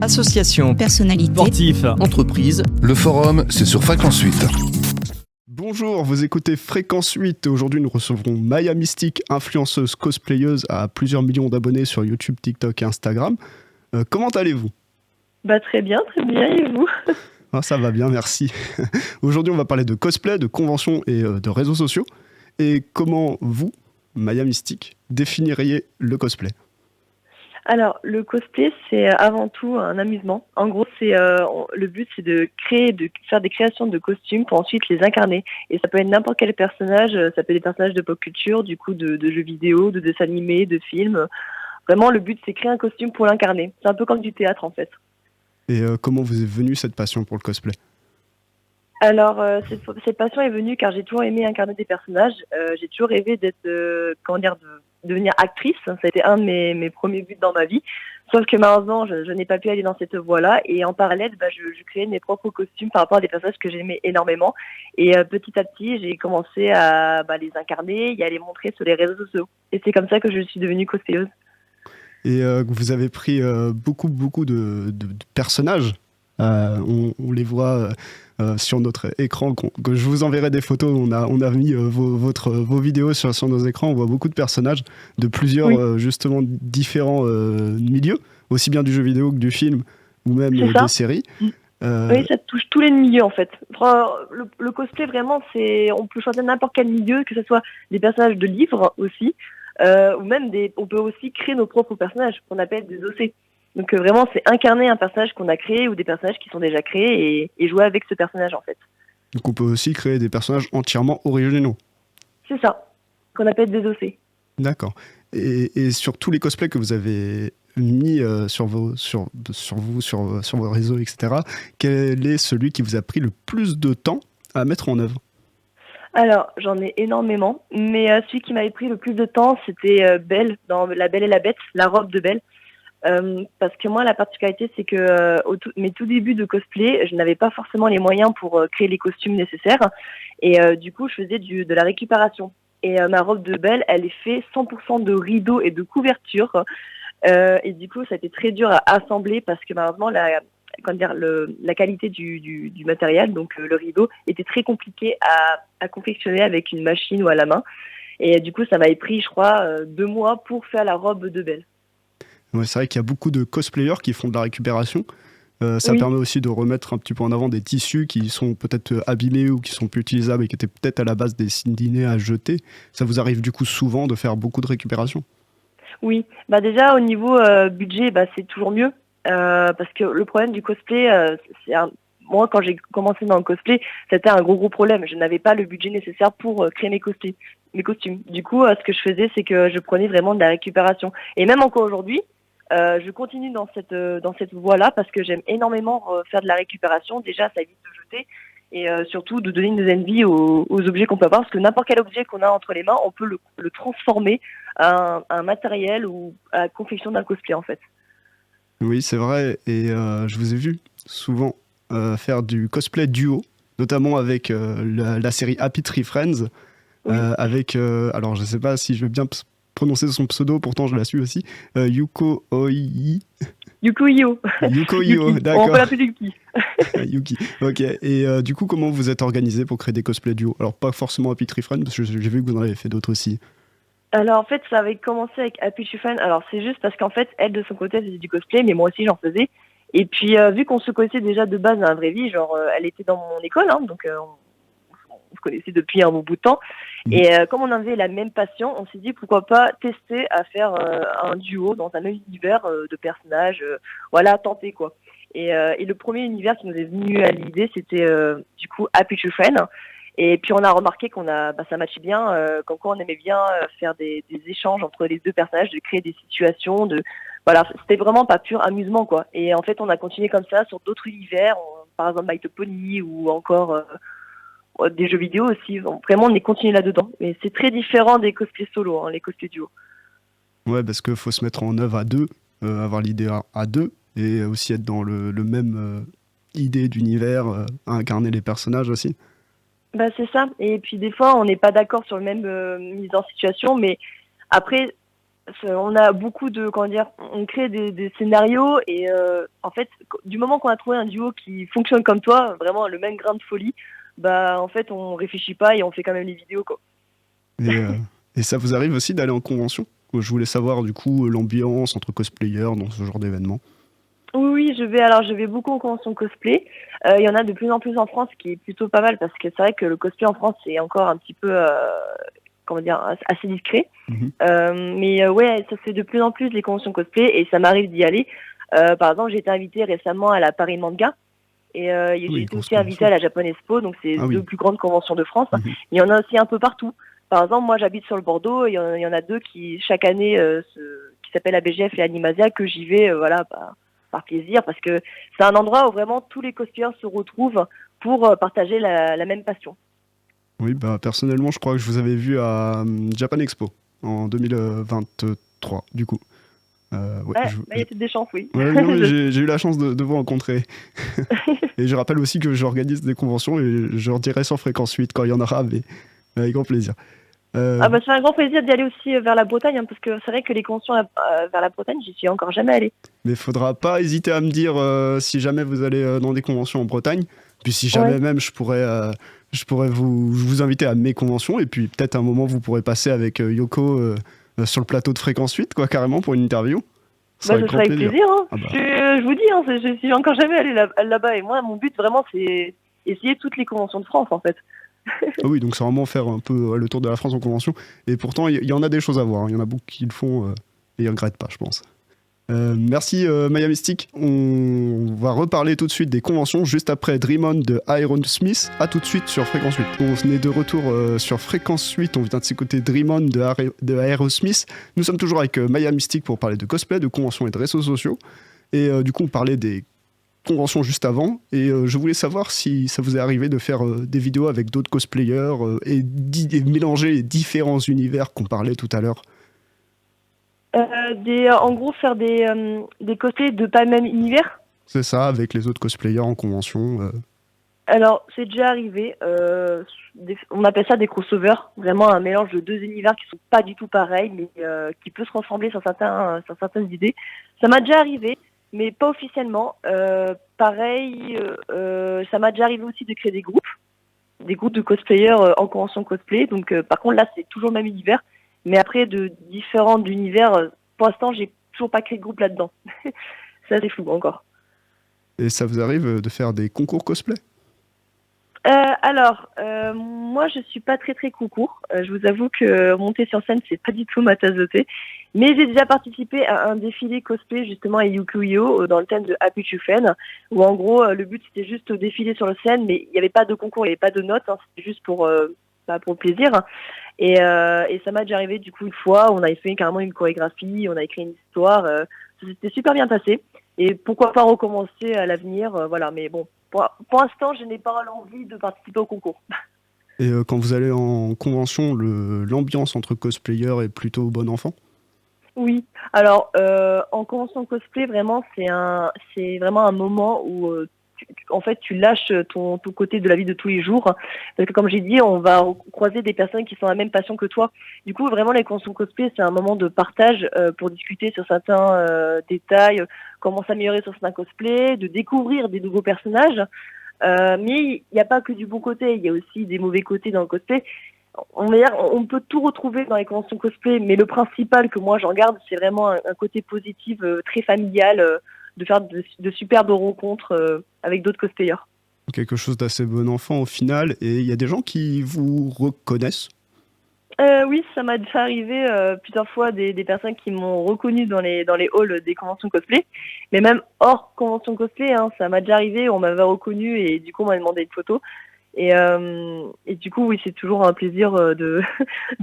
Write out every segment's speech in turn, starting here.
Association, personnalité, sportif, entreprise. Le forum, c'est sur Fréquence 8. Bonjour, vous écoutez Fréquence 8. Aujourd'hui, nous recevrons Maya Mystique, influenceuse cosplayeuse à plusieurs millions d'abonnés sur YouTube, TikTok et Instagram. Comment allez-vous ? Très bien, et vous ? Ça va bien, merci. Aujourd'hui, on va parler de cosplay, de conventions et de réseaux sociaux. Et comment vous, Maya Mystique, définiriez le cosplay ? Alors, le cosplay, c'est avant tout un amusement. En gros, le but, c'est de faire des créations de costumes pour ensuite les incarner. Et ça peut être n'importe quel personnage, ça peut être des personnages de pop culture, du coup, de jeux vidéo, de dessins animés, de films. Vraiment, le but, c'est créer un costume pour l'incarner. C'est un peu comme du théâtre, en fait. Et comment vous est venue cette passion pour le cosplay ? Alors, cette passion est venue car j'ai toujours aimé incarner des personnages. J'ai toujours rêvé de devenir actrice. Ça a été un de mes premiers buts dans ma vie. Sauf que malheureusement, je n'ai pas pu aller dans cette voie-là. Et en parallèle, je créais mes propres costumes par rapport à des personnages que j'aimais énormément. Et petit à petit, j'ai commencé à les incarner et à les montrer sur les réseaux sociaux. Et c'est comme ça que je suis devenue cosplayeuse. Et vous avez pris beaucoup de personnages. On les voit sur notre écran, que je vous enverrai des photos. On a mis vos vidéos sur nos écrans. On voit beaucoup de personnages de plusieurs justement différents milieux, aussi bien du jeu vidéo que du film ou même des séries. Oui, ça touche tous les milieux en fait. Le cosplay vraiment, on peut choisir n'importe quel milieu, que ce soit des personnages de livres aussi, ou même on peut aussi créer nos propres personnages qu'on appelle des OC. Donc vraiment, c'est incarner un personnage qu'on a créé ou des personnages qui sont déjà créés et jouer avec ce personnage en fait. Donc on peut aussi créer des personnages entièrement originaux. C'est ça, qu'on appelle des OC. D'accord. Et sur tous les cosplays que vous avez mis sur vos réseaux, etc., quel est celui qui vous a pris le plus de temps à mettre en œuvre ? Alors, j'en ai énormément, mais celui qui m'avait pris le plus de temps, c'était Belle, dans La Belle et la Bête, la robe de Belle. Parce que moi, la particularité, c'est que mes tout débuts de cosplay, je n'avais pas forcément les moyens pour créer les costumes nécessaires. Et du coup, je faisais de la récupération. Et ma robe de Belle, elle est faite 100% de rideaux et de couvertures. Et du coup, ça a été très dur à assembler parce que malheureusement, la qualité du matériel, donc le rideau, était très compliqué à confectionner avec une machine ou à la main. Et du coup, ça m'avait pris, je crois, 2 mois pour faire la robe de Belle. Ouais, c'est vrai qu'il y a beaucoup de cosplayers qui font de la récupération. Ça permet aussi de remettre un petit peu en avant des tissus qui sont peut-être abîmés ou qui sont plus utilisables et qui étaient peut-être à la base destinés à jeter. Ça vous arrive du coup souvent de faire beaucoup de récupération ? Oui, déjà au niveau budget, c'est toujours mieux. Parce que le problème du cosplay, moi quand j'ai commencé dans le cosplay, c'était un gros problème. Je n'avais pas le budget nécessaire pour créer mes costumes. Du coup, ce que je faisais, c'est que je prenais vraiment de la récupération. Et même encore aujourd'hui, je continue dans cette voie-là parce que j'aime énormément faire de la récupération. Déjà, ça évite de jeter et surtout de donner une deuxième vie aux objets qu'on peut avoir. Parce que n'importe quel objet qu'on a entre les mains, on peut le transformer à un matériel ou à la confection d'un cosplay en fait. Oui, c'est vrai. Et je vous ai vu souvent faire du cosplay duo, notamment avec la série Happy Tree Friends. Oui. Avec, alors je ne sais pas si je vais bien prononcer son pseudo, pourtant je la suis aussi, Yuko Oi. Yuko Io. Yuko Io, d'accord. On peut l'appeler Yuki. Yuki, ok. Et du coup, comment vous êtes organisé pour créer des cosplays duo ? Alors, pas forcément Happy Tree Friends, parce que j'ai vu que vous en avez fait d'autres aussi. Alors, en fait, ça avait commencé avec Happy Tree Friends. Alors, c'est juste parce qu'en fait, elle, de son côté, elle faisait du cosplay, mais moi aussi, j'en faisais. Et puis, vu qu'on se connaissait déjà de base dans la vraie vie, elle était dans mon école, donc on se connaissait depuis un bon bout de temps. Et comme on avait la même passion, on s'est dit pourquoi pas tester à faire un duo dans un même univers de personnages, tenter quoi. Et le premier univers qui nous est venu à l'idée, c'était du coup Happy Tree Friends. Et puis on a remarqué ça matchait bien, comme quoi on aimait bien faire des échanges entre les deux personnages, de créer des situations, c'était vraiment pas pur amusement quoi. Et en fait on a continué comme ça sur d'autres univers, par exemple My Little Pony ou encore des jeux vidéo aussi. Vraiment on est continué là-dedans. Mais c'est très différent des cosplays solo, les cosplays duo. Ouais, parce qu'il faut se mettre en œuvre à deux, avoir l'idée à deux et aussi être dans le même idée d'univers, incarner les personnages aussi. C'est ça. Et puis des fois, on n'est pas d'accord sur le même mise en situation, mais après, On a beaucoup de, on crée des scénarios et en fait, du moment qu'on a trouvé un duo qui fonctionne comme toi, vraiment le même grain de folie, bah en fait on réfléchit pas et on fait quand même les vidéos quoi. Et ça vous arrive aussi d'aller en convention? Je voulais savoir du coup l'ambiance entre cosplayers dans ce genre d'événement. Oui, je vais beaucoup en convention cosplay. Il y en a de plus en plus en France, ce qui est plutôt pas mal parce que c'est vrai que le cosplay en France c'est encore un petit peu, assez discret. Mais ouais, ça se fait de plus en plus les conventions cosplay et ça m'arrive d'y aller. Par exemple, j'ai été invitée récemment à la Paris Manga et j'ai été aussi invitée à la Japan Expo, donc c'est deux plus grandes conventions de France. Il y en a aussi un peu partout. Par exemple, moi j'habite sur le Bordeaux, il y en a deux qui chaque année qui s'appellent ABGF et Animasia que j'y vais par plaisir parce que c'est un endroit où vraiment tous les cosplayers se retrouvent pour partager la même passion. Oui, bah personnellement, je crois que je vous avais vu à Japan Expo en 2023, du coup. Il y a peut-être des chances, oui. Ouais, non, j'ai eu la chance de vous rencontrer. Et je rappelle aussi que j'organise des conventions et je redirai sur Fréquence 8 quand il y en aura, mais avec grand plaisir. C'est un grand plaisir d'y aller aussi vers la Bretagne, hein, parce que c'est vrai que les conventions vers la Bretagne, j'y suis encore jamais allée. Mais faudra pas hésiter à me dire si jamais vous allez dans des conventions en Bretagne. Puis si jamais même je pourrais vous inviter à mes conventions et puis peut-être un moment vous pourrez passer avec Yoko sur le plateau de Fréquence 8, quoi, carrément pour une interview. Ça sera avec plaisir. Hein. Je vous dis, hein, je suis encore jamais allée là-bas et moi mon but vraiment c'est essayer toutes les conventions de France en fait. Ah oui, donc c'est vraiment faire un peu le tour de la France en convention. Et pourtant, il y en a des choses à voir. Il y en a beaucoup qui le font et ils ne regrettent pas, je pense. Merci Maya Mystique. On va reparler tout de suite des conventions juste après Dream On de Aerosmith. A tout de suite sur Fréquence 8. On est de retour sur Fréquence 8. On vient de s'écouter Dream On de Aerosmith. Nous sommes toujours avec Maya Mystique pour parler de cosplay, de conventions et de réseaux sociaux. Et du coup, on parlait des convention juste avant et je voulais savoir si ça vous est arrivé de faire des vidéos avec d'autres cosplayers et mélanger les différents univers qu'on parlait tout à l'heure. En gros faire des cosplays de pas le même univers. C'est ça, avec les autres cosplayers en convention. Alors c'est déjà arrivé, on appelle ça des crossovers, vraiment un mélange de deux univers qui sont pas du tout pareils mais qui peut se ressembler sur certaines idées. Ça m'a déjà arrivé. Mais pas officiellement. Pareil, ça m'a déjà arrivé aussi de créer des groupes de cosplayers en convention cosplay. Donc par contre là c'est toujours le même univers. Mais après de différents univers, pour l'instant j'ai toujours pas créé de groupe là-dedans. C'est assez flou encore. Et ça vous arrive de faire des concours cosplay? Moi je suis pas très très concours. Je vous avoue que monter sur scène c'est pas du tout ma tasse de thé. Mais j'ai déjà participé à un défilé cosplay justement à Yukuyo dans le thème de Happy Chufen, où en gros le but c'était juste de défiler sur la scène, mais il n'y avait pas de concours, il n'y avait pas de notes, hein, c'était juste pour le plaisir. Et ça m'a déjà arrivé du coup une fois, on avait fait carrément une chorégraphie, on a écrit une histoire, ça s'était super bien passé. Et pourquoi pas recommencer à l'avenir, voilà. Mais bon, pour l'instant je n'ai pas l'envie de participer au concours. Et quand vous allez en convention, l'ambiance entre cosplayers est plutôt bon enfant? Oui, alors en convention cosplay, vraiment, c'est vraiment un moment où tu lâches ton côté de la vie de tous les jours. Parce que comme j'ai dit, on va croiser des personnes qui sont la même passion que toi. Du coup, vraiment, les conventions cosplay, c'est un moment de partage pour discuter sur certains détails, comment s'améliorer sur certains cosplays, de découvrir des nouveaux personnages. Mais il n'y a pas que du bon côté, il y a aussi des mauvais côtés dans le cosplay. On peut tout retrouver dans les conventions cosplay, mais le principal que moi j'en garde, c'est vraiment un côté positif, très familial, de faire de superbes rencontres avec d'autres cosplayers. Quelque chose d'assez bon enfant au final, et il y a des gens qui vous reconnaissent? Oui, ça m'a déjà arrivé plusieurs fois des personnes qui m'ont reconnu dans les halls des conventions cosplay, mais même hors convention cosplay, hein, ça m'a déjà arrivé, on m'avait reconnu et du coup on m'a demandé une photo. Et du coup, oui, c'est toujours un plaisir de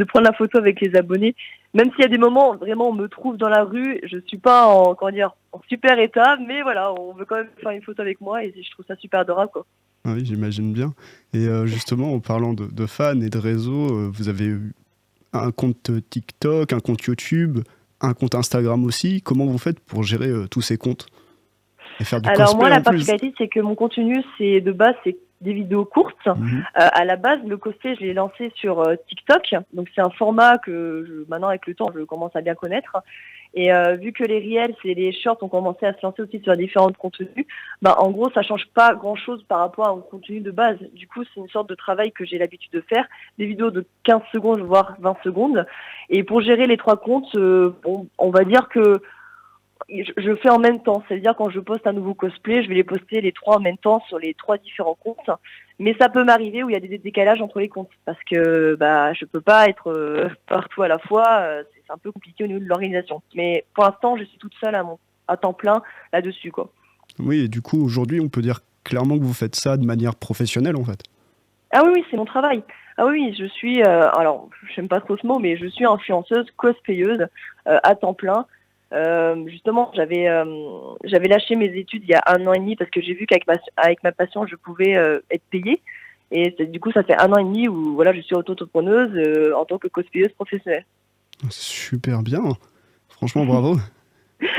prendre la photo avec les abonnés. Même s'il y a des moments, vraiment, on me trouve dans la rue, je suis pas en super état, mais voilà, on veut quand même faire une photo avec moi et je trouve ça super adorable, quoi. Oui, j'imagine bien. Et justement, en parlant de fans et de réseaux, vous avez eu un compte TikTok, un compte YouTube, un compte Instagram aussi. Comment vous faites pour gérer tous ces comptes et faire du Alors cosplay moi, la en plus? particularité, c'est que mon contenu, c'est des vidéos courtes. Mhm. À la base, le cosplay, je l'ai lancé sur TikTok. Donc c'est un format que maintenant, avec le temps, je commence à bien connaître. Et vu que les reels et les shorts ont commencé à se lancer aussi sur différents contenus, en gros, ça change pas grand-chose par rapport au contenu de base. Du coup, c'est une sorte de travail que j'ai l'habitude de faire, des vidéos de 15 secondes, voire 20 secondes. Et pour gérer les 3 comptes, on va dire que je fais en même temps. C'est-à-dire quand je poste un nouveau cosplay, je vais les poster les 3 en même temps sur les 3 différents comptes. Mais ça peut m'arriver où il y a des décalages entre les comptes parce que je peux pas être partout à la fois. C'est un peu compliqué au niveau de l'organisation. Mais pour l'instant, je suis toute seule à temps plein là-dessus, quoi. Oui, et du coup, aujourd'hui, on peut dire clairement que vous faites ça de manière professionnelle, en fait. Ah oui, c'est mon travail. Ah oui, je suis, alors, j'aime pas trop ce mot, mais je suis influenceuse, cosplayeuse à temps plein. Justement, j'avais lâché mes études il y a 1 an et demi parce que j'ai vu qu'avec ma passion, je pouvais être payée. Et du coup, ça fait 1 an et demi où voilà, je suis auto-entrepreneuse en tant que cosplayeuse professionnelle. Super bien. Franchement, bravo.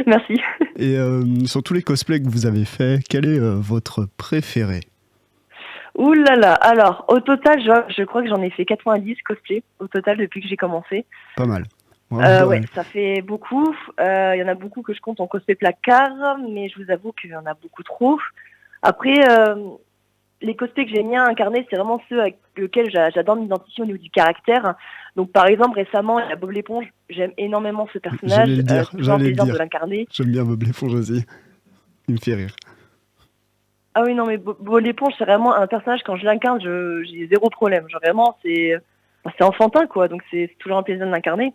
Merci. Et sur tous les cosplays que vous avez faits, quel est votre préféré? Ouh là là, alors au total, je crois que j'en ai fait 90 cosplays au total depuis que j'ai commencé. Pas mal. Bravo, Ouais, ça fait beaucoup. Il y en a beaucoup que je compte en cosplay placard, mais je vous avoue qu'il y en a beaucoup trop. Après, les cosplays que j'aime bien incarner, c'est vraiment ceux avec lesquels j'adore m'identifier au niveau du caractère. Donc par exemple, récemment, il y a Bob l'éponge. J'aime énormément ce personnage. J'allais le dire, C'est toujours un j'allais le plaisir dire. de l'incarner. J'aime bien Bob l'éponge aussi. Il me fait rire. Ah oui, non, mais Bob l'éponge, c'est vraiment un personnage, quand je l'incarne, j'ai zéro problème. Genre vraiment, c'est enfantin, quoi. Donc c'est toujours un plaisir de l'incarner.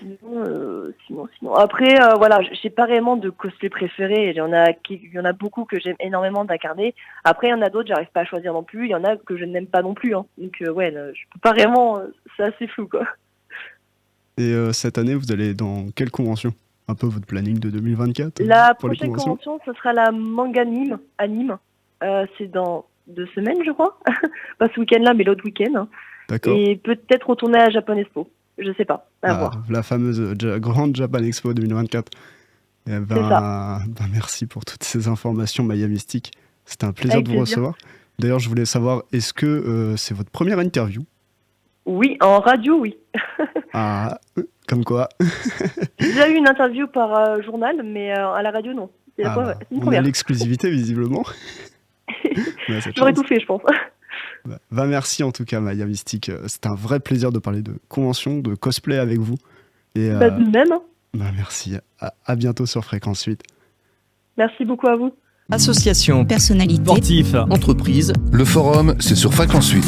Sinon. Après, voilà, j'ai pas vraiment de cosplay préféré. Il y en a beaucoup que j'aime énormément d'incarner. Après, il y en a d'autres, j'arrive pas à choisir non plus. Il y en a que je n'aime pas non plus. Hein. Donc, ouais, là, je peux pas vraiment. C'est assez flou, quoi. Et cette année, vous allez dans quelle convention? Un peu votre planning de 2024 La pour les prochaine conventions? convention, ce sera la Manganime à Nîmes. C'est dans 2 semaines, je crois. Pas ce week-end-là, mais l'autre week-end. Hein. D'accord. Et peut-être retourner à Japan Expo. Je sais pas. À voir. La fameuse grande Japan Expo 2024. Eh C'est ça. merci pour toutes ces informations, Maya Mystique. C'était un plaisir Avec de vous plaisir. recevoir. D'ailleurs, je voulais savoir, est-ce que c'est votre première interview? Oui, en radio, oui. Ah, comme quoi. J'ai déjà eu une interview par journal, mais à la radio, non. C'est Ah bah, une on a première. l'exclusivité, visiblement. On a cette J'aurais chance. tout fait, je pense. Merci en tout cas, Maya Mystique. C'était un vrai plaisir de parler de convention, de cosplay avec vous. Et De même. Hein. merci. À bientôt sur Fréquence 8. Merci beaucoup à vous. Association, Personnalité. sportif, entreprise. Le forum, c'est sur Fréquence 8.